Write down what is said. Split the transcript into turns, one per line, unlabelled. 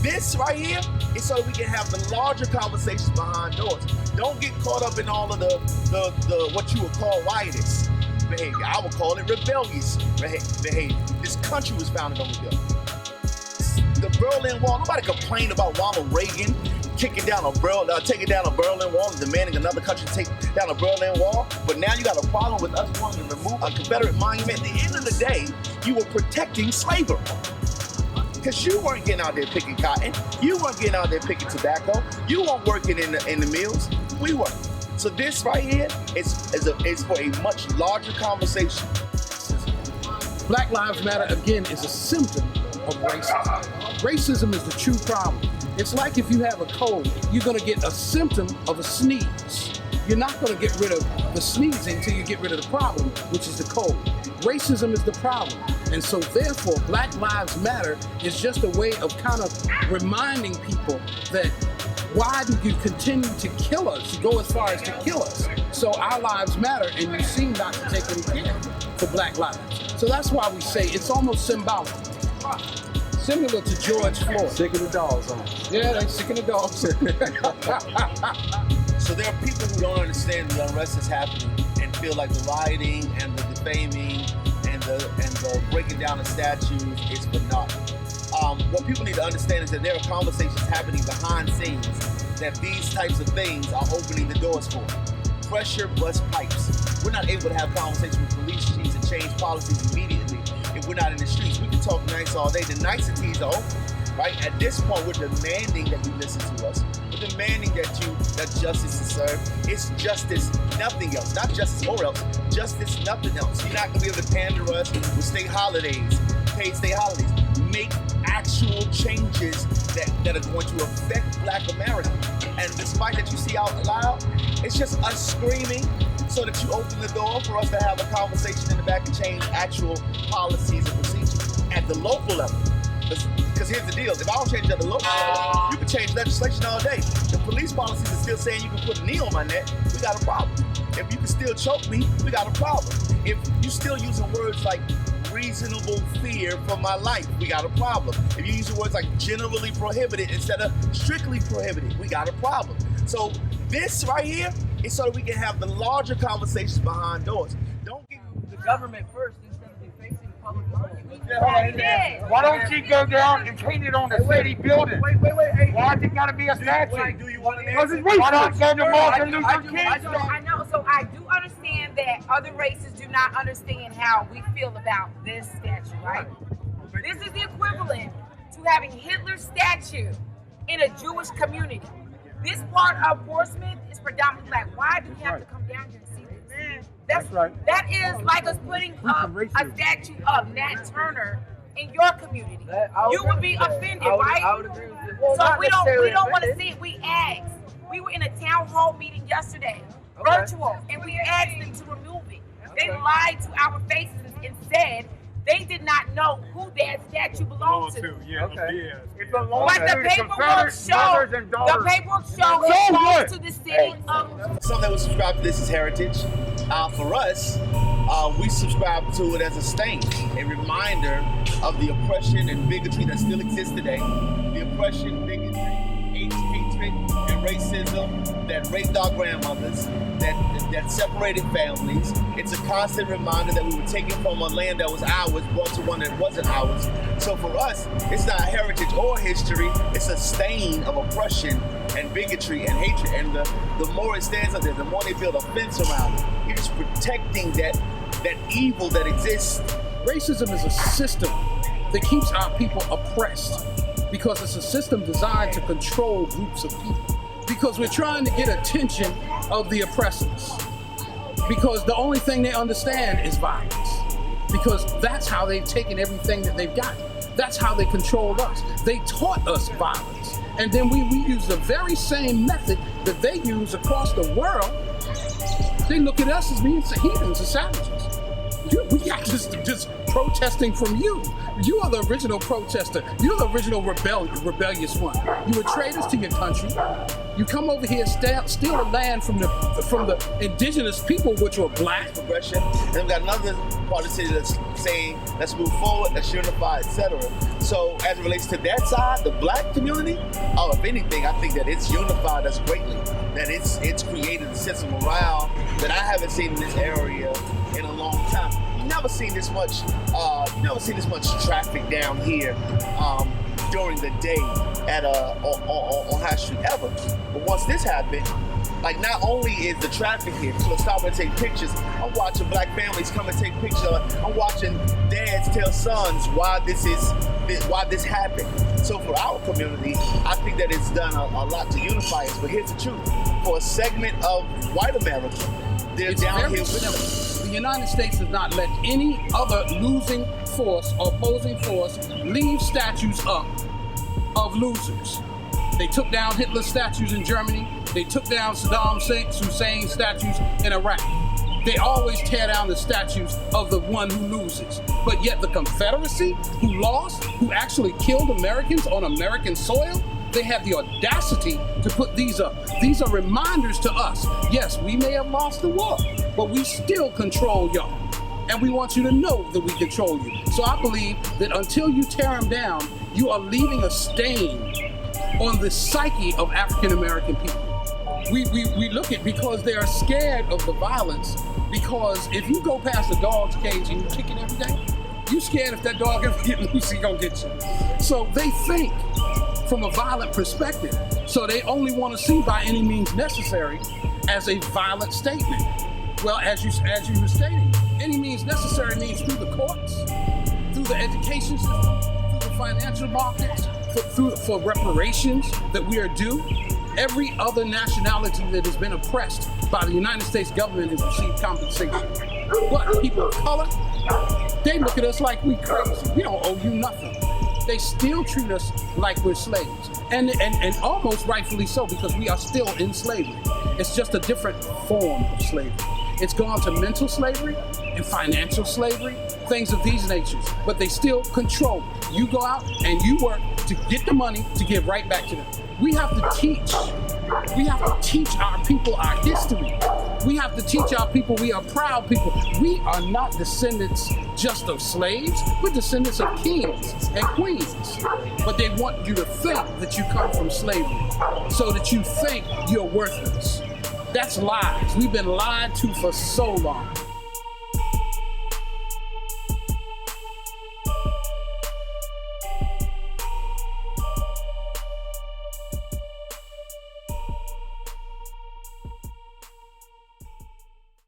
This right here is so that we can have the larger conversations behind doors. Don't get caught up in all of the what you would call riotous behavior. I would call it rebellious behavior. This country was founded on rebellion. The Berlin Wall, nobody complained about Ronald Reagan taking down a Berlin Wall and demanding another country to take down a Berlin Wall. But now you got a problem with us wanting to remove a Confederate monument. At the end of the day, you were protecting slavery. Because you weren't getting out there picking cotton. You weren't getting out there picking tobacco. You weren't working in the mills. We were. So this right here is for a much larger conversation.
Black Lives Matter, again, is a symptom of racism. Racism is the true problem. It's like if you have a cold, you're going to get a symptom of a sneeze. You're not going to get rid of the sneezing until you get rid of the problem, which is the cold. Racism is the problem. And so therefore, Black Lives Matter is just a way of kind of reminding people that why do you continue to kill us, to go as far as to kill us? So our lives matter, and you seem not to take any care for Black lives. So that's why we say it's almost symbolic. Similar to George Floyd.
Sick of the dogs, huh?
Yeah, they're sick of the dogs.
So there are people who don't understand the unrest that's happening and feel like the rioting and the defaming and the breaking down of statues is for naught. What people need to understand is that there are conversations happening behind scenes that these types of things are opening the doors for. Pressure bust pipes. We're not able to have conversations with police chiefs and change policies immediately if we're not in the streets. We can talk nice all day. The niceties are open, right? At this point, we're demanding that you listen to us. We're demanding that justice is served. It's justice, nothing else. Not justice or else. Justice, nothing else. You're not going to be able to pander us with state holidays, paid state holidays. Make actual changes that are going to affect Black America. And despite that you see out loud, it's just us screaming so that you open the door for us to have a conversation in the back and change actual policies and procedures at the local level. Because here's the deal, if I don't change at the local level, you can change legislation all day. The police policies are still saying you can put a knee on my neck, we got a problem. If you can still choke me, we got a problem. If you still using words like reasonable fear for my life, we got a problem. If you use words like generally prohibited instead of strictly prohibited, we got a problem. So this right here is so that we can have the larger conversations behind doors. Don't get
the government first instead of defacing public monuments.
Why don't you go down and paint it on the city building?
Wait. Hey.
Why's it gotta be a statue?
Do you want an
Because
answer?
it's why not go to Martin Luther King?
I know, so I do understand that other races do not understand how we feel about this statue, right? This is the equivalent to having Hitler's statue in a Jewish community. This part of Portsmouth is predominantly Black. Why do we have to come down here and see this? That's right. That is like us putting up a statue of Nat Turner in your community. You would be offended, right?
I would agree with you.
So we don't want to see it. We asked. We were in a town hall meeting yesterday, virtual, and we asked them to remove it. They lied to our faces and said they did not know who that statue belonged to.
It belongs
But the
to the
paperwork
Confederate mothers and daughters.
it belongs to the city of.
Some that would subscribe to this as heritage. For us, we subscribe to it as a stain, a reminder of the oppression and bigotry that still exists today. The oppression, bigotry, hatred, and racism that raped our grandmothers, that separated families. It's a constant reminder that we were taken from a land that was ours, brought to one that wasn't ours. So for us, it's not heritage or history, it's a stain of oppression and bigotry and hatred. And the more it stands up there, the more they build a fence around it. You're just protecting that evil that exists.
Racism is a system that keeps our people oppressed because it's a system designed to control groups of people. Because we're trying to get attention of the oppressors. Because the only thing they understand is violence. Because that's how they've taken everything that they've got. That's how they controlled us. They taught us violence. And then we use the very same method that they use across the world. They look at us as being heathens and savages. We got just protesting from you. You are the original protester. You're the original rebellious one. You were traitors to your country. You come over here, steal the land from the indigenous people, which were black.
Progression. And we've got another part of the city that's saying, let's move forward, let's unify, etc. So as it relates to that side, the black community, if anything, I think that it's unified us greatly. That it's created a sense of morale that I haven't seen in this area in a long time. You've never seen this much traffic down here during the day on High Street ever. But once this happened, like, not only is the traffic here, people stopping to take pictures. I'm watching black families come and take pictures. I'm watching dads tell sons why this happened. So for our community, I think that it's done a lot to unify us. But here's the truth: for a segment of white America, they're down here with us.
The United States does not let any other losing force or opposing force leave statues up of losers. They took down Hitler's statues in Germany. They took down Saddam Hussein's statues in Iraq. They always tear down the statues of the one who loses. But yet the Confederacy, who lost, who actually killed Americans on American soil, they have the audacity to put these up. These are reminders to us. Yes, we may have lost the war, but we still control y'all. And we want you to know that we control you. So I believe that until you tear them down, you are leaving a stain on the psyche of African American people. We look at, because they are scared of the violence, because if you go past a dog's cage and you kick it every day, you scared if that dog ever get loose, he gonna get you. So they think from a violent perspective. So they only want to see by any means necessary as a violent statement. Well, as you were stating, any means necessary means through the courts, through the education system, through the financial markets, for reparations that we are due. Every other nationality that has been oppressed by the United States government has received compensation. But people of color, they look at us like we crazy. We don't owe you nothing. They still treat us like we're slaves. And almost rightfully so, because we are still in slavery. It's just a different form of slavery. It's gone to mental slavery and financial slavery, things of these natures, but they still control. You go out and you work to get the money to give right back to them. We have to teach our people our history. We have to teach our people we are proud people. We are not descendants just of slaves. We're descendants of kings and queens. But they want you to think that you come from slavery so that you think you're worthless. That's lies. We've been lied to for so long.